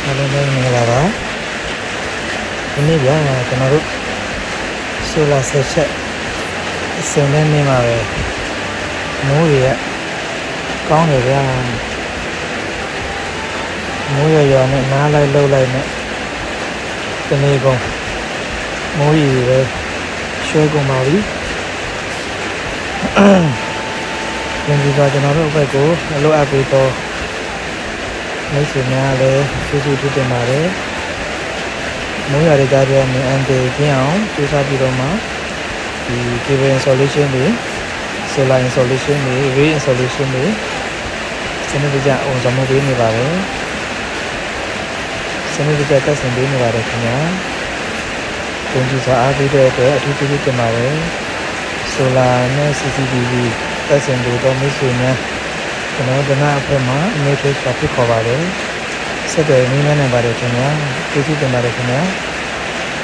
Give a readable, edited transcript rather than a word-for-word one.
အားလုံးပဲမင်္ဂလာပါဒီနေ့ကကျွန်တော်တို့ဆိုလာဆက်ချက်အစင်းနဲ့နေမှာပဲမိုးရကောင်းတယ်ဗျာမိုးရနဲ့နားလိုက်လှုပ်လိုက်နဲ့တနေ့ကုန်မိုးရီပဲရွှဲကုန်ပါပြီပြန်ပြီးတော့ကျွန်တော်တို့ဘက်ကိုအလုပ်အပ်ပြီးတော့မိတ်ဆွေများလည်းကျေးဇူးပြုတင်ပါတယ်မိုးရတဲ့ကြားထဲမှာအန်တေကျင်းအောင်စူးစမ်းပြီးတော့မှဒီ cable installation တွေ solar installation တွေ ray installation တွေစနစ်တကျအောင်ဆောင်မှုပေးနေပါတယ်စနစ်တကျတက်ဆင်ပေးနေပါတယ်ခင်ဗျာဘုန်းကြီးစွာအားပေးတဲ့အတွက်အထူးကျေးဇူးတင်ပါတယ် solar နဲ့ CCTV တက်ဆင်ပေးတော့မိတ်ဆွေများကျွန်တော်တို့နာအဖွဲ့မှာ image ဖြစ်ခေါ်ပါတယ်ဆက်သွယ်မိမနိုင်ပါတယ်ခင်ဗျာကျေးဇူးတင်ပါတယ်ခင်ဗျာ